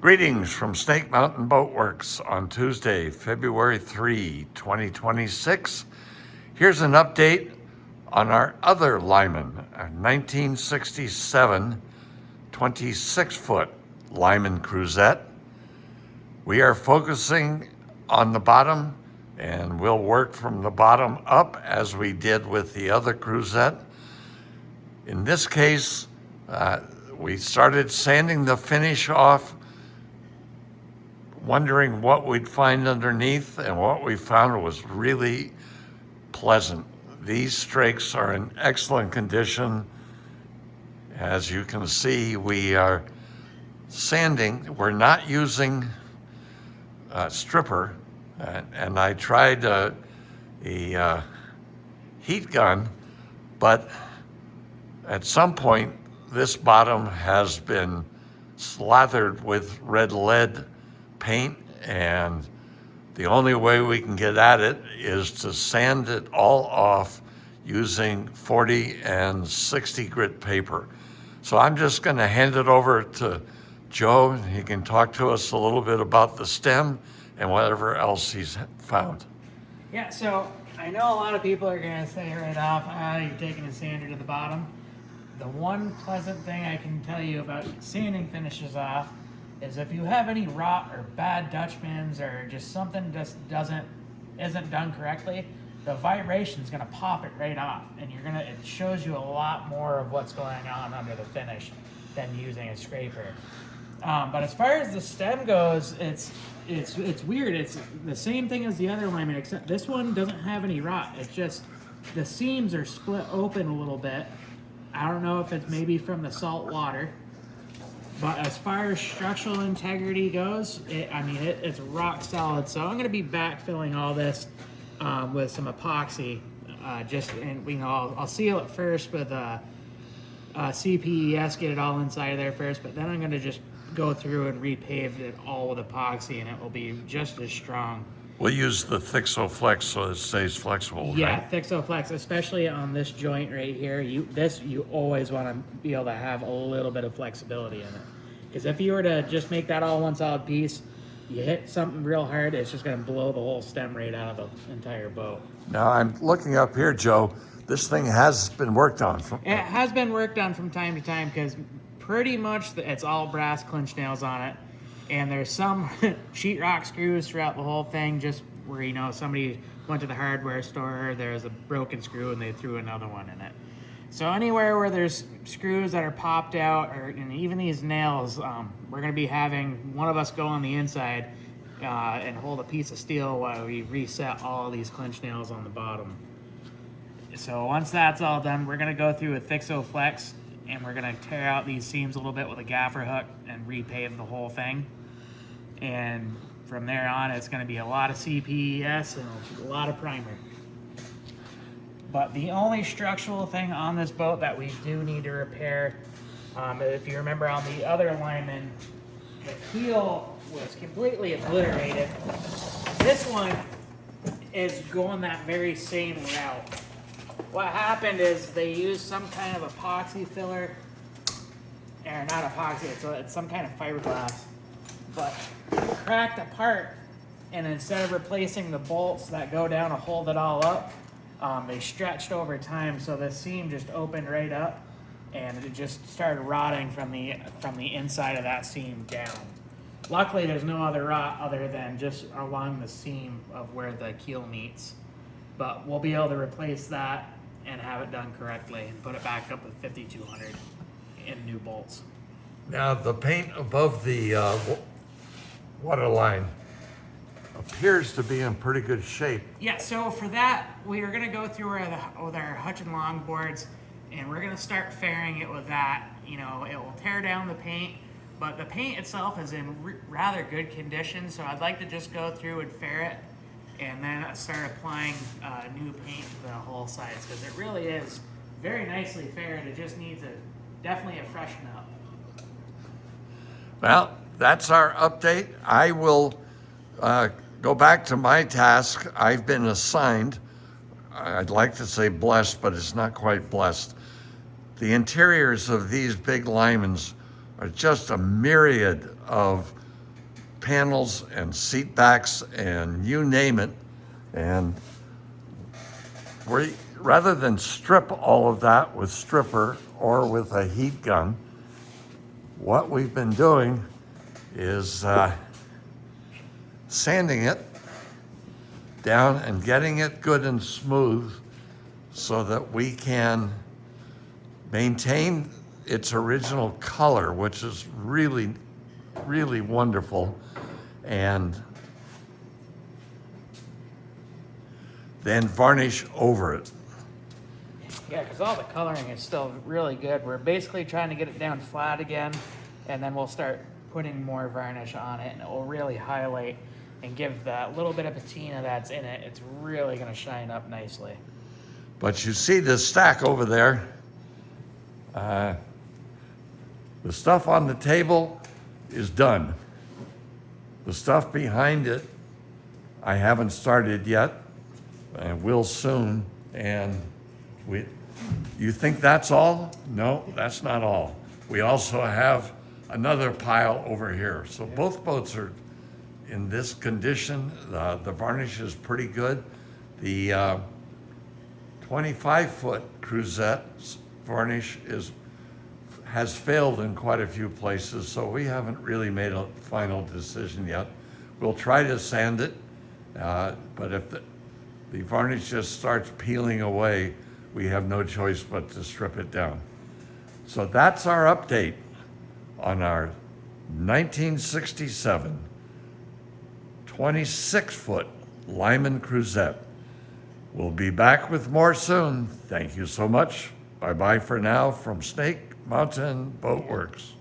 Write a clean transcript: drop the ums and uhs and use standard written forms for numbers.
Greetings from Snake Mountain Boat Works on Tuesday, February 3, 2026. Here's an update on our other Lyman, a 1967 26-foot Lyman Cruisette. We are focusing on the bottom, and we'll work from the bottom up as we did with the other Cruisette. In this case, we started sanding the finish off, wondering what we'd find underneath, and what we found was really pleasant. These strakes are in excellent condition. As you can see, we are sanding. We're not using stripper, and I tried a heat gun, but at some point this bottom has been slathered with red lead paint, and the only way we can get at it is to sand it all off using 40 and 60 grit paper. So I'm just going to hand it over to Joe, and he can talk to us a little bit about the stem and whatever else he's found. Yeah, so I know a lot of people are going to say right off, you're taking a sander to the bottom. The one pleasant thing I can tell you about sanding finishes off is if you have any rot or bad Dutchmans or just something just isn't done correctly, the vibration is going to pop it right off, and it shows you a lot more of what's going on under the finish than using a scraper. But as far as the stem goes, it's weird. It's the same thing as the other Lyman, except this one doesn't have any rot. It's just the seams are split open a little bit. I don't know if it's maybe from the salt water. But as far as structural integrity goes, it's rock solid. So I'm going to be backfilling all this with some epoxy. I'll seal it first with CPES, get it all inside of there first. But then I'm going to just go through and repave it all with epoxy, and it will be just as strong. We'll use the Thixoflex so it stays flexible, yeah, right? Thixoflex, especially on this joint right here. You always want to be able to have a little bit of flexibility in it. Because if you were to just make that all one solid piece, you hit something real hard, it's just going to blow the whole stem right out of the entire boat. Now I'm looking up here, Joe. This thing has been worked on. It has been worked on from time to time because pretty much it's all brass clinch nails on it. And there's some sheetrock screws throughout the whole thing, just where, somebody went to the hardware store, there's a broken screw and they threw another one in it. So anywhere where there's screws that are popped out, and even these nails, we're going to be having one of us go on the inside and hold a piece of steel while we reset all these clinch nails on the bottom. So once that's all done, we're going to go through a Thixoflex, and we're going to tear out these seams a little bit with a gaffer hook and repave the whole thing. And from there on, it's going to be a lot of CPES and a lot of primer. But the only structural thing on this boat that we do need to repair, if you remember on the other Lyman, the keel was completely obliterated. This one is going that very same route. What happened is they used some kind of epoxy filler, or not epoxy, it's some kind of fiberglass, but it cracked apart, and instead of replacing the bolts that go down to hold it all up, they stretched over time, so the seam just opened right up, and it just started rotting from the inside of that seam down. Luckily, there's no other rot other than just along the seam of where the keel meets. But we'll be able to replace that and have it done correctly and put it back up with 5200 in new bolts. Now the paint above the waterline appears to be in pretty good shape. Yeah, so for that, we are going to go through with our Hutch and Long boards, and we're going to start fairing it with that. It will tear down the paint, but the paint itself is in rather good condition, so I'd like to just go through and fair it, and then start applying new paint to the whole sides, because it really is very nicely faired. It just needs definitely a freshen up. Well, that's our update. I will go back to my task. I've been assigned, I'd like to say blessed, but it's not quite blessed. The interiors of these big Lymans are just a myriad of panels and seat backs and you name it. And rather than strip all of that with stripper or with a heat gun, what we've been doing is sanding it down and getting it good and smooth so that we can maintain its original color, which is really, really wonderful. And then varnish over it. Yeah, because all the coloring is still really good. We're basically trying to get it down flat again, and then we'll start putting more varnish on it, and it will really highlight and give that little bit of patina that's in it. It's really going to shine up nicely. But you see this stack over there. The stuff on the table is done. The stuff behind it, I haven't started yet, and will soon. And you think that's all? No, that's not all. We also have another pile over here. So both boats are in this condition. The varnish is pretty good. The 25-foot Cruisette varnish has failed in quite a few places, so we haven't really made a final decision yet. We'll try to sand it, but if the varnish just starts peeling away, we have no choice but to strip it down. So that's our update on our 1967 26-foot Lyman Cruisette. We'll be back with more soon. Thank you so much. Bye-bye for now from Snake Mountain Boat Works.